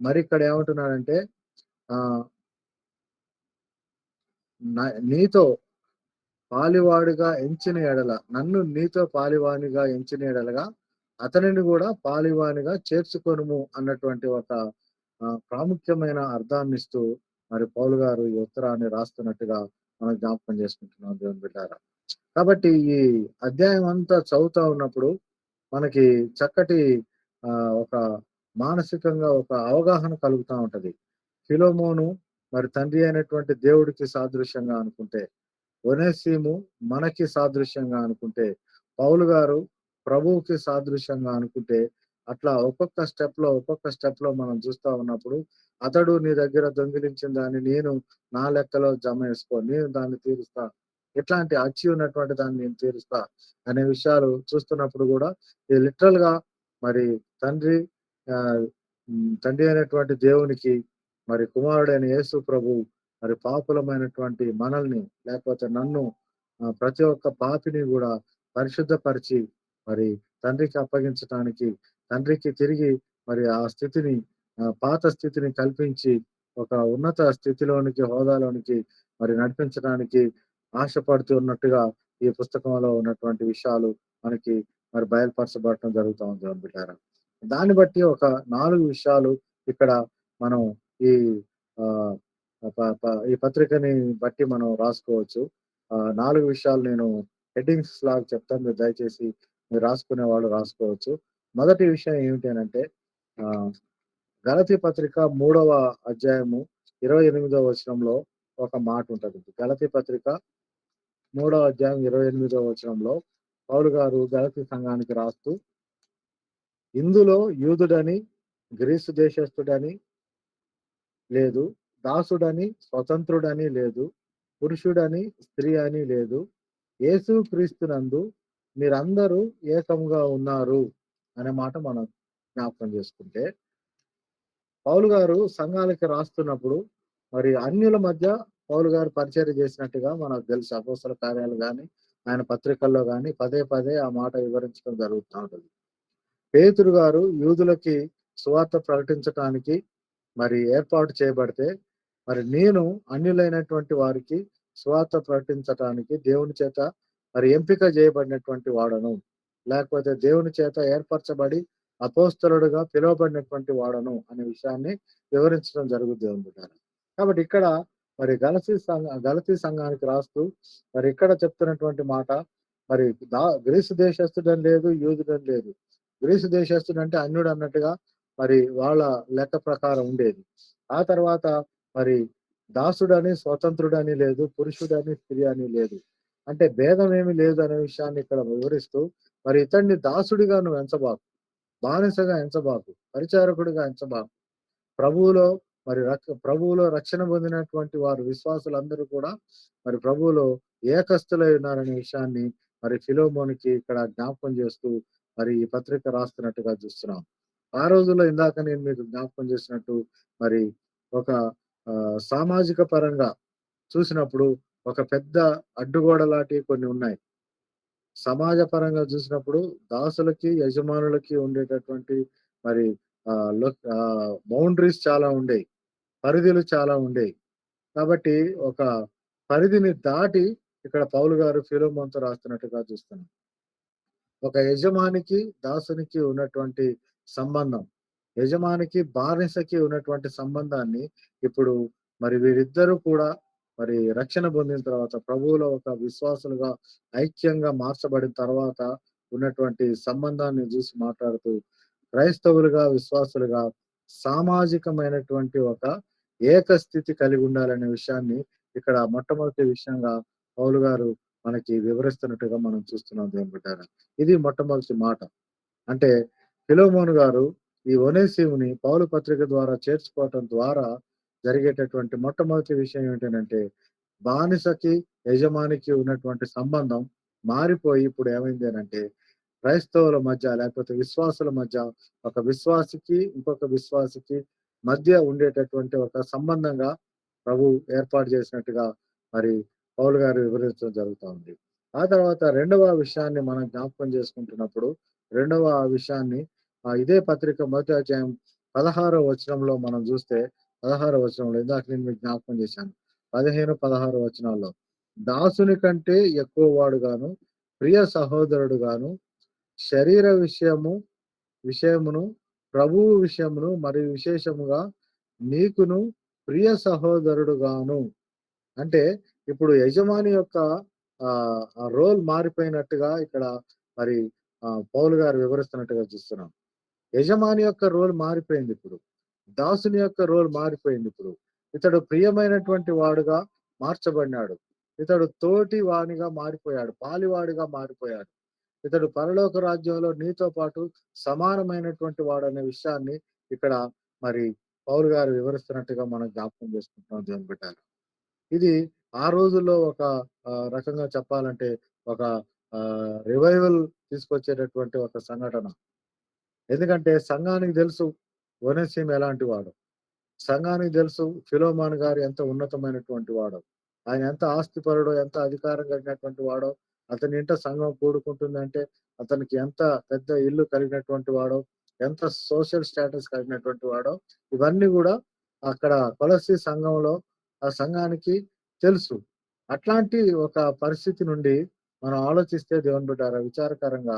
మరి ఇక్కడ ఏమంటున్నాడంటే ఆహ్, నీతో పాలివాడిగా ఎంచిన ఎడల, నన్ను నీతో పాలివానిగా ఎంచిన ఎడలగా అతనిని కూడా పాలివానిగా చేర్చుకొనుము అన్నటువంటి ఒక ప్రాముఖ్యమైన అర్థాన్నిస్తూ మరి పౌలు గారు ఈ ఉత్తరాన్ని రాస్తున్నట్టుగా మనం జ్ఞాపకం చేసుకుంటున్నాం దేవుని బిడ్డారా. కాబట్టి ఈ అధ్యాయం అంతా చదువుతా ఉన్నప్పుడు మనకి చక్కటి ఒక మానసికంగా ఒక అవగాహన కలుగుతా ఉంటది. ఫిలోమోను మరి తండ్రి అయినటువంటి దేవుడికి సాదృశ్యంగా అనుకుంటే, ఒనేసిము మనకి సాదృశ్యంగా అనుకుంటే, పౌలు గారు ప్రభువుకి సాదృశ్యంగా అనుకుంటే, అట్లా ఒక్కొక్క స్టెప్‌లో మనం చూస్తా ఉన్నప్పుడు, అతడు నీ దగ్గర దొంగిలించిన దాన్ని నేను నా లెక్కలో నేను దాన్ని తీరుస్తా. ఇట్లాంటి అచ్చి ఉన్నటువంటి దాన్ని నేను తీరుస్తా అనే విషయాలు చూస్తున్నప్పుడు గూడా, ఇది లిటరల్‌గా మరి తండ్రి తండ్రి అయినటువంటి దేవునికి మరి కుమారుడైన యేసు ప్రభువు మరి పాపులమైనటువంటి మనల్ని లేకపోతే నన్ను ప్రతి ఒక్క పాపిని గూడా పరిశుద్ధపరిచి మరి తండ్రికి అప్పగించటానికి, తండ్రికి తిరిగి మరి ఆ స్థితిని పాత స్థితిని కల్పించి ఒక ఉన్నత స్థితిలోనికి, హోదాలోనికి మరి నడిపించడానికి ఆశపడుతూ ఉన్నట్టుగా ఈ పుస్తకంలో ఉన్నటువంటి విషయాలు మనకి మరి బయలుపరచబడటం జరుగుతా ఉంది దేవుని బిడ్డారా. దాన్ని బట్టి ఒక 4 విషయాలు ఇక్కడ మనం ఈ ఆహ్, ఈ పత్రికని బట్టి మనం రాసుకోవచ్చు. 4 విషయాలు నేను హెడ్డింగ్స్ లాగా చెప్తాను. మీరు దయచేసి మీరు రాసుకునే వాళ్ళు రాసుకోవచ్చు. మొదటి విషయం ఏమిటి అనంటే ఆహ్, గలతీ పత్రిక 3వ అధ్యాయము 28వ వచనంలో ఒక మాట ఉంటది. గలతీ పత్రిక 3వ అధ్యాయం 28వ వచనంలో పౌలు గారు గలతీ సంఘానికి రాస్తూ, ఇందులో యూదుడని, గ్రీసు దేశస్థుడని లేదు. దాసుడని, స్వతంత్రుడని లేదు. పురుషుడని, స్త్రీ అని లేదు. యేసు క్రీస్తునందు మీరందరూ ఏకముగా ఉన్నారు అనే మాట మనం జ్ఞాపకం చేసుకుంటే, పౌలు గారు సంఘాలకి రాస్తున్నప్పుడు మరి అన్యుల మధ్య పౌలు గారు పరిచర్య చేసినట్టుగా మనకు తెలుసు. అపోస్తల కార్యాలు గాని, ఆయన పత్రికల్లో గాని పదే పదే ఆ మాట వివరించడం జరుగుతా ఉంటది. పేతురు గారు యూదులకి సువార్త ప్రకటించటానికి మరి ఏర్పాటు చేయబడితే, మరి నేను అన్యులైనటువంటి వారికి సువార్త ప్రకటించటానికి దేవుని చేత మరి ఎంపిక చేయబడినటువంటి వాడను. లేకపోతే దేవుని చేత ఏర్పరచబడి అపోస్తలుడుగా పిలువబడినటువంటి వాడను అనే విషయాన్ని వివరించడం జరుగుద్ది అనుకుంటాను. కాబట్టి ఇక్కడ మరి గలతీ సంఘానికి రాస్తూ మరి ఇక్కడ చెప్తున్నటువంటి మాట, మరి గ్రీసు దేశస్థుడని లేదు, యూదుడని లేదు. గ్రీసు దేశస్థుడంటే అన్యుడు అన్నట్టుగా మరి వాళ్ళ లెక్క ప్రకారం ఉండేది. ఆ తర్వాత మరి దాసుడని, స్వతంత్రుడని లేదు. పురుషుడని, స్త్రీ అని లేదు. అంటే భేదం ఏమి లేదు అనే విషయాన్ని ఇక్కడ వివరిస్తూ, మరి ఇతన్ని దాసుడిగా నువ్వు ఎంచబాకు. బానిసగా ఎంచబాకు. పరిచారకుడిగా ఎంచబాకు. ప్రభువులో ప్రభువులో రక్షణ పొందినటువంటి వారు విశ్వాసులందరూ కూడా మరి ప్రభువులో ఏకస్తులై ఉన్నారనే విషయాన్ని మరి ఫిలోమోనికి ఇక్కడ జ్ఞాపకం చేస్తూ మరి ఈ పత్రిక రాస్తున్నట్టుగా చూస్తున్నాం. ఆ రోజుల్లో ఇందాక నేను మీకు జ్ఞాపకం చేసినట్టు మరి ఒక సామాజిక పరంగా చూసినప్పుడు ఒక పెద్ద అడ్డుగోడ లాంటివి కొన్ని ఉన్నాయి. సమాజ పరంగా చూసినప్పుడు దాసులకి, యజమానులకి ఉండేటటువంటి మరి బౌండరీస్ చాలా ఉండేయి. పరిధులు చాలా ఉండేయి. కాబట్టి ఒక పరిధిని దాటి ఇక్కడ పౌలు గారు ఫిలోమోనుతో రాస్తున్నట్టుగా చూస్తున్నాం. ఒక యజమానికి, దాసునికి ఉన్నటువంటి సంబంధం, యజమానికి, బానిసకి ఉన్నటువంటి సంబంధాన్ని ఇప్పుడు మరి వీరిద్దరూ కూడా మరి రక్షణ పొందిన తర్వాత ప్రభువులో ఒక విశ్వాసులుగా ఐక్యంగా మార్చబడిన తర్వాత ఉన్నటువంటి సంబంధాన్ని చూసి మాట్లాడుతూ క్రైస్తవులుగా, విశ్వాసులుగా సామాజికమైనటువంటి ఒక ఏకస్థితి కలిగి ఉండాలనే విషయాన్ని ఇక్కడ మొట్టమొదటి విషయంగా పౌలు గారు మనకి వివరిస్తున్నట్టుగా మనం చూస్తున్నాం దేవుని బిడ్డారా. ఇది మొట్టమొదటి మాట. అంటే ఫిలోమోను గారు ఈ ఒనేసిముని పౌలు పత్రిక ద్వారా చేర్చుకోవటం ద్వారా జరిగేటటువంటి మొట్టమొదటి విషయం ఏంటంటే, బానిసకి, యజమానికి ఉన్నటువంటి సంబంధం మారిపోయి ఇప్పుడు ఏమైంది అనంటే, క్రైస్తవుల మధ్య లేకపోతే విశ్వాసుల మధ్య ఒక విశ్వాసికి, ఇంకొక విశ్వాసికి మధ్య ఉండేటటువంటి ఒక సంబంధంగా ప్రభు ఏర్పాటు చేసినట్టుగా మరి పౌలు గారు వివరించడం జరుగుతా ఉంది. ఆ తర్వాత రెండవ విషయాన్ని మనం జ్ఞాపకం చేసుకుంటున్నప్పుడు, రెండవ విషయాన్ని ఇదే పత్రిక మొదటి అధ్యాయం 16వ వచనంలో మనం చూస్తే, 16వ వచనంలో ఇందాక నేను మీకు జ్ఞాపకం చేశాను. 15, 16 వచనాల్లో దాసుని కంటే ఎక్కువ వాడుగాను, ప్రియ సహోదరుడుగాను, శరీర విషయమును, ప్రభువు విషయమును మరియు విశేషముగా నీకును ప్రియ సహోదరుడుగాను. అంటే ఇప్పుడు యజమాని యొక్క రోల్ మారిపోయినట్టుగా ఇక్కడ మరి పౌలు గారు వివరిస్తున్నట్టుగా చూస్తున్నాం. యజమాని యొక్క రోల్ మారిపోయింది ఇప్పుడు. దాసుని యొక్క రోల్ మారిపోయింది ఇప్పుడు. ఇతడు ప్రియమైనటువంటి వాడుగా మార్చబడినాడు. ఇతడు తోటి వానిగా మారిపోయాడు. పాలివాడిగా మారిపోయాడు. ఇతడు పరలోక రాజ్యంలో నీతో పాటు సమానమైనటువంటి వాడనే విషయాన్ని ఇక్కడ మరి పౌలు గారు వివరిస్తున్నట్టుగా మనం జ్ఞాపకం చేసుకుంటున్నాం దేవుని బిడ్డలారా. ఇది ఆ రోజుల్లో ఒక రకంగా చెప్పాలంటే ఒక రివైవల్ తీసుకొచ్చేటటువంటి ఒక సంఘటన. ఎందుకంటే సంఘానికి తెలుసు ఒనేసిము ఎలాంటి వాడో. సంఘానికి తెలుసు ఫిలోమోను గారు ఎంత ఉన్నతమైనటువంటి వాడో. ఆయన ఎంత ఆస్తిపరుడో, ఎంత అధికారం కలిగినటువంటి వాడో, అతని ఇంట సంఘం కూడుకుంటుందంటే అతనికి ఎంత పెద్ద ఇల్లు కలిగినటువంటి వాడో, ఎంత సోషల్ స్టేటస్ కలిగినటువంటి వాడో, ఇవన్నీ గూడా అక్కడ కొలస్సీ సంఘంలో ఆ సంఘానికి తెలుసు. అట్లాంటి ఒక పరిస్థితి నుండి మనం ఆలోచిస్తే దేవుని బిడ్డారా విచారకరంగా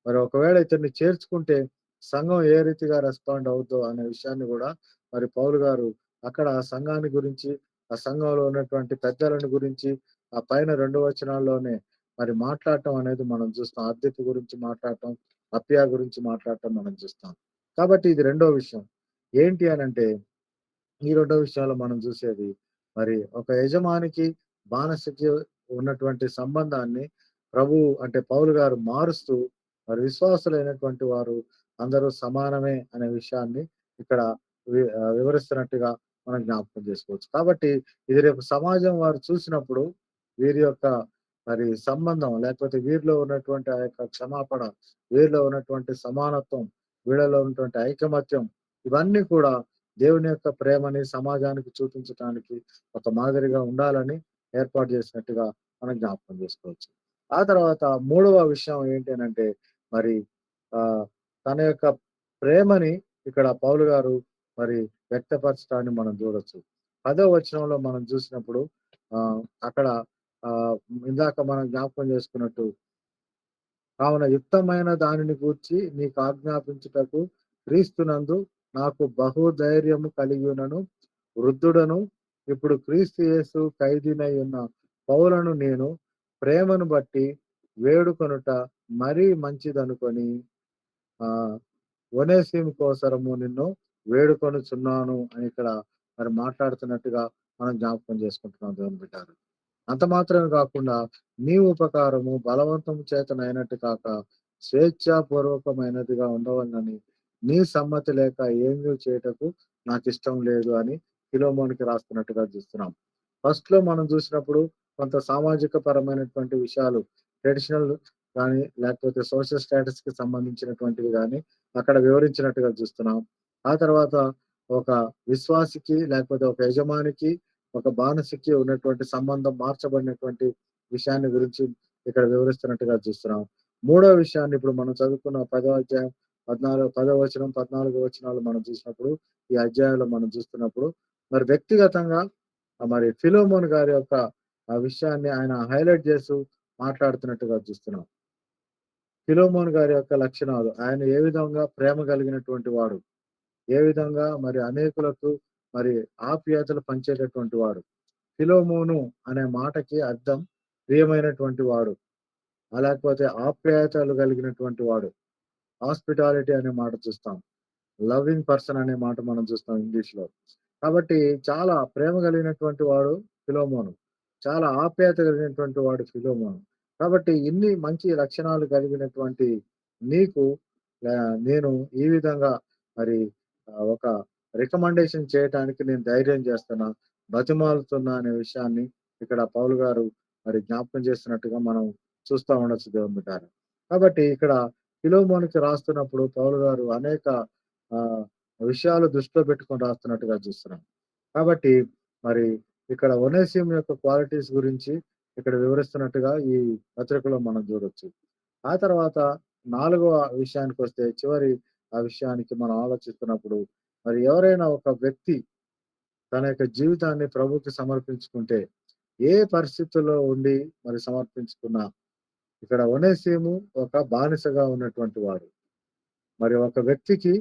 మరి ఒకవేళ ఇతన్ని చేర్చుకుంటే సంఘం ఏ రీతిగా రెస్పాండ్ అవుద్దో అనే విషయాన్ని గూడా మరి పౌలు గారు అక్కడ ఆ సంఘాన్ని గురించి, ఆ సంఘంలో ఉన్నటువంటి పెద్దలను గురించి, ఆ పైన 2 వచనాల్లోనే మరి మాట్లాడటం అనేది మనం చూస్తాం. అద్దెపు గురించి మాట్లాడటం, అప్పియా గురించి మాట్లాడటం మనం చూస్తాం. కాబట్టి ఇది రెండో విషయం. ఏంటి అనంటే, ఈ రెండో విషయాల్లో మనం చూసేది మరి ఒక యజమానికి, బానిసకి ఉన్నటువంటి సంబంధాన్ని ప్రభువు అంటే పౌలు గారు మారుస్తూ మరి విశ్వాసులైనటువంటి వారు అందరూ సమానమే అనే విషయాన్ని ఇక్కడ వివరిస్తున్నట్టుగా మనం జ్ఞాపకం చేసుకోవచ్చు. కాబట్టి ఇది రేపు సమాజం వారు చూసినప్పుడు వీరి యొక్క మరి సంబంధం లేకపోతే వీరిలో ఉన్నటువంటి ఆ యొక్క క్షమాపణ, వీరిలో ఉన్నటువంటి సమానత్వం, వీళ్ళలో ఉన్నటువంటి ఐకమత్యం ఇవన్నీ కూడా దేవుని యొక్క ప్రేమని సమాజానికి చూపించటానికి ఒక మాదిరిగా ఉండాలని ఏర్పాటు చేసినట్టుగా మనం జ్ఞాపకం చేసుకోవచ్చు. ఆ తర్వాత మూడవ విషయం ఏంటి అనంటే మరి ఆహ్, తన యొక్క ప్రేమని ఇక్కడ పౌలు గారు మరి వ్యక్తపరచడాన్ని మనం చూడొచ్చు. 10వ వచనంలో మనం చూసినప్పుడు అక్కడ ఆహ్, ఇందాక మనం జ్ఞాపకం చేసుకున్నట్టు కావున యుక్తమైన దానిని గూర్చి నీకు ఆజ్ఞాపించుటకు క్రీస్తునందు నాకు బహుధైర్యము కలిగియున్నను. వృద్ధుడను ఇప్పుడు క్రీస్తు యేసు ఖైదీనై ఉన్న పౌలను నేను ప్రేమను బట్టి వేడుకొనుట మరీ మంచిదనుకొని ఆహ్, ఒనేసిము కోసరము నిన్ను వేడుకొనుచున్నాను అని ఇక్కడ మరి మాట్లాడుతున్నట్టుగా మనం జ్ఞాపకం చేసుకుంటున్నాం దేవుని బిడ్డలారా. అంత మాత్రమే కాకుండా నీ ఉపకారము బలవంతము చేతనైనట్టు కాక స్వేచ్ఛాపూర్వకమైనదిగా ఉండవలనని నీ సమ్మతి లేక ఏమీ చేయుటకు నాకిష్టం లేదు అని ఫిలోమోనుకి రాస్తున్నట్టుగా చూస్తున్నాం. ఫస్ట్‌లో మనం చూసినప్పుడు కొంత సామాజిక పరమైనటువంటి విషయాలు ట్రెడిషనల్ గాని, లేకపోతే సోషల్ స్టేటస్‌కి సంబంధించినటువంటివి గాని అక్కడ వివరించినట్టుగా చూస్తున్నాం. ఆ తర్వాత ఒక విశ్వాసికి లేకపోతే ఒక యజమానికి ఒక బానిసకి ఉన్నటువంటి సంబంధం మార్చబడినటువంటి విషయాన్ని గురించి ఇక్కడ వివరిస్తున్నట్టుగా చూస్తున్నాం. మూడో విషయాన్ని ఇప్పుడు మనం చదువుకున్న 10వ అధ్యాయం 10వ వచనం, 14 వచనాలు మనం చూసినప్పుడు, ఈ అధ్యాయంలో మనం చూస్తున్నప్పుడు మరి వ్యక్తిగతంగా మరి ఫిలోమోన్ గారి యొక్క ఆ విషయాన్ని ఆయన హైలైట్ చేస్తూ మాట్లాడుతున్నట్టుగా చూస్తున్నాం. ఫిలోమోన్ గారి యొక్క లక్షణాలు, ఆయన ఏ విధంగా ప్రేమ కలిగినటువంటి వాడు, ఏ విధంగా మరి అనేకులకు మరి ఆప్యాయతలు పంచేటటువంటి వాడు. ఫిలోమోను అనే మాటకి అర్థం ప్రియమైనటువంటి వాడు. లేకపోతే ఆప్యాయతలు కలిగినటువంటి వాడు. హాస్పిటాలిటీ అనే మాట చూస్తాం. లవింగ్ పర్సన్ అనే మాట మనం చూస్తాం ఇంగ్లీష్‌లో. కాబట్టి చాలా ప్రేమ కలిగినటువంటి వాడు ఫిలోమోను. చాలా ఆప్యాయత కలిగినటువంటి వాడు ఫిలోమోను. కాబట్టి ఇన్ని మంచి లక్షణాలు కలిగినటువంటి నీకు నేను ఈ విధంగా మరి ఒక రికమెండేషన్ చేయటానికి నేను ధైర్యం చేస్తున్నా, బతిమాలుతున్నా అనే విషయాన్ని ఇక్కడ పౌలు గారు మరి జ్ఞాపకం చేస్తున్నట్టుగా మనం చూస్తా ఉండొచ్చు దేవుని బిడ్డలారా. కాబట్టి ఇక్కడ ఫిలోమోనుకి రాస్తున్నప్పుడు పౌలు గారు అనేక ఆహ్, విషయాలు దృష్టిలో పెట్టుకొని రాస్తున్నట్టుగా చూస్తున్నాం. కాబట్టి మరి ఇక్కడ ఒనేసిము యొక్క క్వాలిటీస్ గురించి ఇక్కడ వివరిస్తున్నట్టుగా ఈ పత్రికలో మనం చూడొచ్చు. ఆ తర్వాత నాలుగవ విషయానికొస్తే చివరి ఆ విషయానికి మనం ఆలోచిస్తున్నప్పుడు మరి ఎవరైనా ఒక వ్యక్తి తన యొక్క జీవితాన్ని ప్రభువుకి సమర్పించుకుంటే, ఏ పరిస్థితుల్లో ఉండి మరి సమర్పించుకున్నా ఇక్కడ ఒనేసిము ఒక బానిసగా ఉన్నటువంటి వాడు. మరి ఒక వ్యక్తికి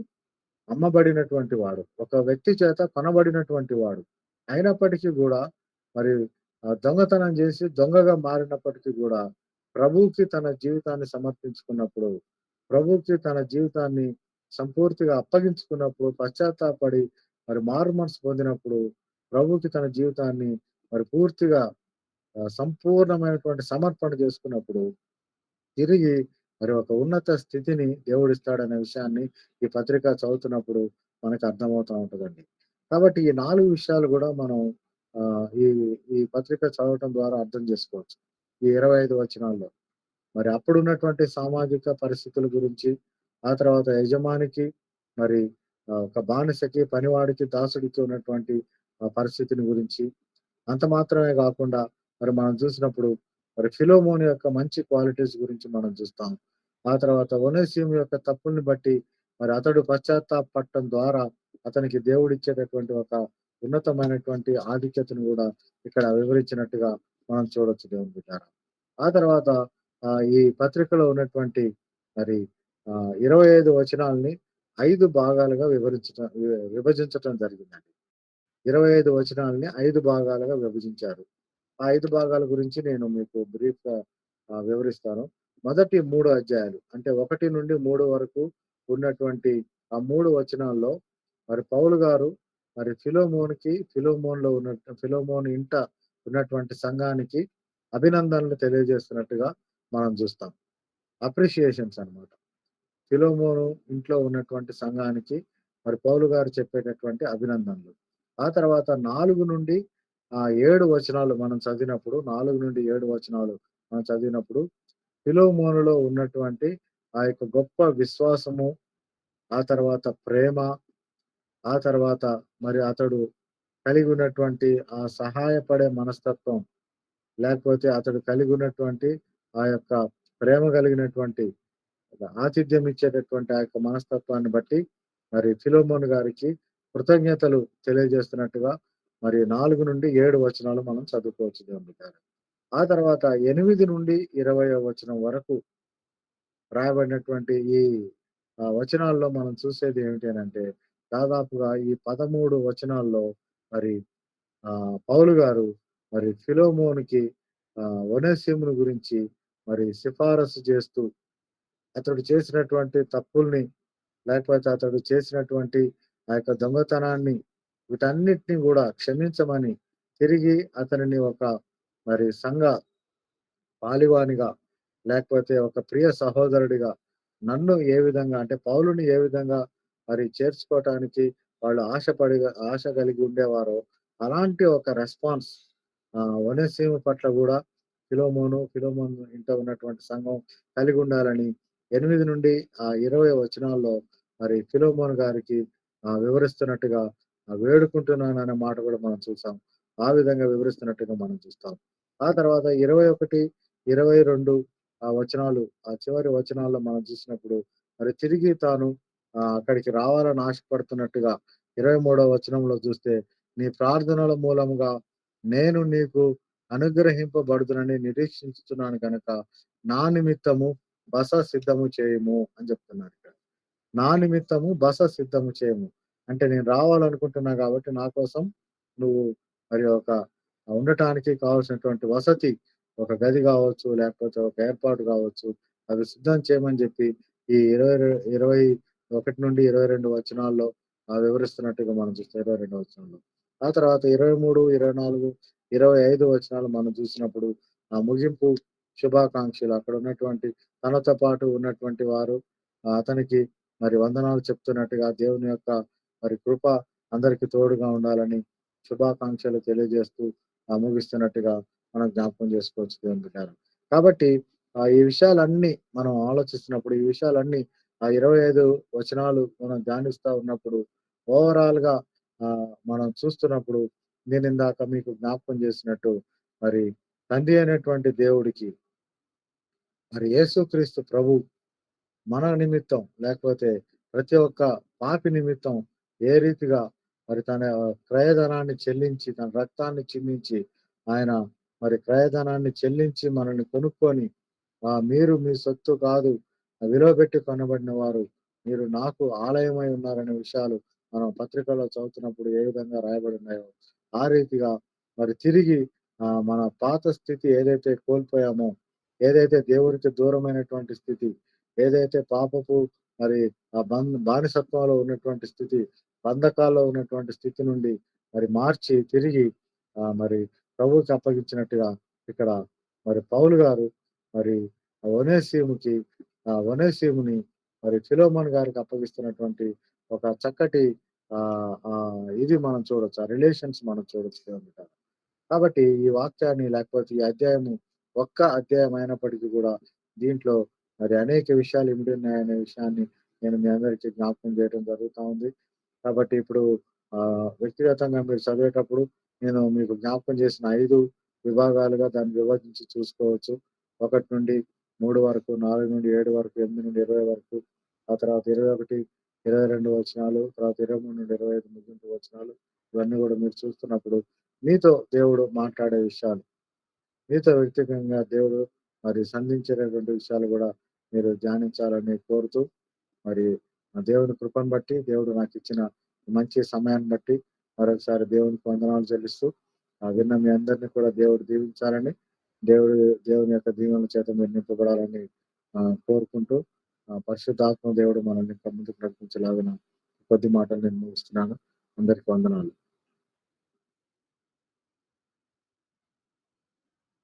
అమ్మబడినటువంటి వాడు. ఒక వ్యక్తి చేత కొనబడినటువంటి వాడు. అయినప్పటికీ గూడా మరి దొంగతనం జేసి దొంగగా మారినప్పటికీ గూడా ప్రభువుకి తన జీవితాన్ని సమర్పించుకున్నప్పుడు, ప్రభువుకి తన జీవితాన్ని సంపూర్తిగా అప్పగించుకున్నప్పుడు, పశ్చాత్తాపపడి మరి మారు మనసు పొందినప్పుడు, ప్రభువుకి తన జీవితాన్ని మరి పూర్తిగా సంపూర్ణమైనటువంటి సమర్పణ చేసుకున్నప్పుడు తిరిగి మరి ఒక ఉన్నత స్థితిని దేవుడిస్తాడనే విషయాన్ని ఈ పత్రిక చదువుతున్నప్పుడు మనకు అర్థమవుతా ఉంటదండి. కాబట్టి ఈ 4 విషయాలు గూడా మనం ఈ ఈ పత్రిక చదవటం ద్వారా అర్థం జేసుకోవచ్చు. ఈ 25 వచనాల్లో. మరి అప్పుడున్నటువంటి సామాజిక పరిస్థితుల గురించి, ఆ తర్వాత యజమానికి మరి ఒక బానిసకి, పనివాడికి, దాసుడికి ఉన్నటువంటి పరిస్థితిని గురించి అంత మాత్రమే గాకుండా మరి మనం చూసినప్పుడు మరి ఫిలోమోను యొక్క మంచి క్వాలిటీస్ గురించి మనం చూస్తాం. ఆ తర్వాత ఒనేసిము యొక్క తప్పుల్ని బట్టి మరి అతడు పశ్చాత్తాపపడటం ద్వారా అతనికి దేవుడిచ్చేటటువంటి ఒక ఉన్నతమైనటువంటి ఆధిక్యతను గూడా ఇక్కడ వివరించినట్టుగా మనం చూడొచ్చు దేవుని బిడ్డారా. ఆ తర్వాత ఈ పత్రికలో ఉన్నటువంటి మరి 25 వచనాల్ని 5 భాగాలుగా విభజించటం జరిగిందండి. 25 వచనాలని 5 భాగాలుగా విభజించారు. ఆ 5 భాగాల గురించి నేను మీకు బ్రీఫ్‌గా వివరిస్తాను. మొదటి 3 అధ్యాయాలు అంటే 1-3 వరకు ఉన్నటువంటి ఆ 3 వచనాల్లో మరి పౌలు గారు మరి ఫిలోమోను ఇంట ఉన్నటువంటి సంఘానికి అభినందనలు తెలియజేస్తున్నట్టుగా మనం చూస్తాం. అప్రిషియేషన్స్ అన్నమాట. ఫిలోమోను ఇంట్లో ఉన్నటువంటి సంఘానికి మరి పౌలు గారు చెప్పేటటువంటి అభినందనలు. ఆ తర్వాత 4-7 వచనాలు మనం చదివినప్పుడు 4-7 వచనాలు మనం చదివినప్పుడు ఫిలోమోనులో ఉన్నటువంటి ఆ యొక్క గొప్ప విశ్వాసము, ఆ తర్వాత ప్రేమ, ఆ తర్వాత మరి అతడు కలిగి ఉన్నటువంటి ఆ సహాయపడే మనస్తత్వం, లేకపోతే అతడు కలిగి ఉన్నటువంటి ఆ యొక్క ప్రేమ కలిగినటువంటి ఆతిథ్యం ఇచ్చేటటువంటి ఆ యొక్క మనస్తత్వాన్ని బట్టి మరి ఫిలోమోను గారికి కృతజ్ఞతలు తెలియజేస్తున్నట్టుగా మరి 4-7 వచనాలు మనం చదువుకోవచ్చు దేవుని బిడ్డలారా. ఆ తర్వాత 8-20 వచనం వరకు రాయబడినటువంటి ఈ వచనాల్లో మనం చూసేది ఏమిటి అనంటే, దాదాపుగా ఈ 13 వచనాల్లో మరి పౌలు గారు మరి ఫిలోమోనుకి ఒనేసిమును గురించి మరి సిఫారసు చేస్తూ అతడు చేసినటువంటి తప్పుల్ని, లేకపోతే అతడు చేసినటువంటి ఆ యొక్క దొంగతనాన్ని వీటన్నిటిని గూడా క్షమించమని, తిరిగి అతనిని ఒక మరి సంఘ పాలివానిగా, లేకపోతే ఒక ప్రియ సహోదరుడిగా నన్ను ఏ విధంగా అంటే పౌలుని ఏ విధంగా మరి చేర్చుకోవటానికి వాళ్ళు ఆశ కలిగి ఉండేవారో, అలాంటి ఒక రెస్పాన్స్ ఒనేసిము పట్ల గూడా ఫిలోమోను ఇంట ఉన్నటువంటి సంఘం కలిగి ఉండాలని 8-20 వచనాల్లో మరి ఫిలోమోను గారికి వివరిస్తున్నట్టుగా వేడుకుంటున్నాననే మాట గూడా మనం చూసాం. ఆ విధంగా వివరిస్తున్నట్టుగా మనం చూస్తాం. ఆ తర్వాత 21, 22 వచనాలు, ఆ చివరి వచనాల్లో మనం చూసినప్పుడు మరి తిరిగి తాను అక్కడికి రావాలని ఆశపడుతున్నట్టుగా 23వ వచనంలో చూస్తే, "నీ ప్రార్థనల మూలముగా నేను నీకు అనుగ్రహింపబడుదునని నిరీక్షించుచున్నాను గనక, నా నిమిత్తము బస సిద్ధము చేయుము" అని చెప్తున్నారిక్కడ. నా నిమిత్తము బస సిద్ధము చేయము. అంటే నేను రావాలనుకుంటున్నా గాబట్టి నా కోసం నువ్వు మరి ఒక ఉండటానికి కావాల్సినటువంటి వసతి, ఒక గది గావచ్చు, లేకపోతే ఒక ఏర్పాటు గావచ్చు, అవి సిద్ధం చేయమని జెప్పి ఈ 21-22 వచనాల్లో వివరిస్తున్నట్టుగా మనం చూస్తే 22 వచనంలో. ఆ తర్వాత 23, 24, 25 వచనాలు మనం చూసినప్పుడు ముగింపు శుభాకాంక్షలు అక్కడ ఉన్నటువంటి తనతో పాటు ఉన్నటువంటి వారు అతనికి మరి వందనాలు చెప్తున్నట్టుగా దేవుని యొక్క మరి కృప అందరికి తోడుగా ఉండాలని శుభాకాంక్షలు తెలియజేస్తూ ముగిస్తున్నట్టుగా మనం జ్ఞాపకం చేసుకోవచ్చు దేవుని బిడ్డారా. కాబట్టి ఈ విషయాలన్నీ మనం ఆలోచిస్తున్నప్పుడు, ఈ విషయాలన్నీ 25 వచనాలు మనం ధ్యానిస్తా ఉన్నప్పుడు ఓవరాల్‌గా మనం చూస్తున్నప్పుడు నేనిందాక మీకు జ్ఞాపకం చేసినట్టు మరి తండ్రి అయినటువంటి దేవుడికి మరి యేసుక్రీస్తు ప్రభు మన నిమిత్తం లేకపోతే ప్రతి ఒక్క పాపి నిమిత్తం ఏ రీతిగా మరి తన క్రయధనాన్ని చెల్లించి, తన రక్తాన్ని చిందించి, ఆయన మరి క్రయధనాన్ని చెల్లించి మనల్ని కొనుక్కొని, మీరు మీ సొత్తు కాదు, విలువ పెట్టి కొనబడిన వారు, మీరు నాకు ఆలయమై ఉన్నారనే విషయాలు మనం పత్రికలో చదువుతున్నప్పుడు ఏ విధంగా రాయబడి ఉన్నాయో, ఆ రీతిగా మరి తిరిగి మన పాత స్థితి ఏదైతే కోల్పోయామో, ఏదైతే దేవునికి దూరమైనటువంటి స్థితి, ఏదైతే పాపపు మరి బానిసత్వంలో ఉన్నటువంటి స్థితి, బంధకాల్లో ఉన్నటువంటి స్థితి నుండి మరి మార్చి తిరిగి మరి ప్రభువుకి అప్పగించినట్టుగా ఇక్కడ మరి పౌలు గారు మరి ఒనేసిముకి ఒనేసిముని మరి ఫిలోమోన్ గారికి అప్పగిస్తున్నటువంటి ఒక చక్కటి ఇది మనం చూడొచ్చు. ఆ రిలేషన్స్ మనం చూడొచ్చు దేవుని. కాబట్టి ఈ వాక్యాన్ని లేకపోతే ఈ అధ్యాయము ఒక్క అధ్యాయం అయినప్పటికీ కూడా దీంట్లో మరి అనేక విషయాలు ఇమిడి ఉన్నాయనే విషయాన్ని నేను మీ అందరికీ జ్ఞాపకం చేయడం జరుగుతా ఉంది. కాబట్టి ఇప్పుడు వ్యక్తిగతంగా మీరు చదివేటప్పుడు నేను మీకు జ్ఞాపకం చేసిన 5 విభాగాలుగా దాన్ని విభజించి చూసుకోవచ్చు. 1-3 వరకు, 4-7 వరకు, 8-20 వరకు, ఆ తర్వాత 21, 22 వచనాలు, తర్వాత 23-25 ముగింపు వచనాలు, ఇవన్నీ కూడా మీరు చూస్తున్నప్పుడు మీతో దేవుడు మాట్లాడే విషయాలు, మీతో వ్యక్తిగతంగా దేవుడు మరి సంధించేటటువంటి విషయాలు గూడా మీరు ధ్యానించాలని కోరుతూ, మరి దేవుని కృపను బట్టి, దేవుడు నాకిచ్చిన మంచి సమయాన్ని బట్టి మరొకసారి దేవునికి వందనాలు చెల్లిస్తూ విన్న మీ అందరినీ కూడా దేవుడు దీవించాలని, దేవుని యొక్క దీవెనల చేత మీరు నింపబడాలని కోరుకుంటూ పరిశుద్ధాత్మ దేవుడు మనల్ని ఇంకా ముందుకు నడిపించలాగిన కొద్ది మాటలు నేను ముగిస్తున్నాను. అందరికీ వందనాలు.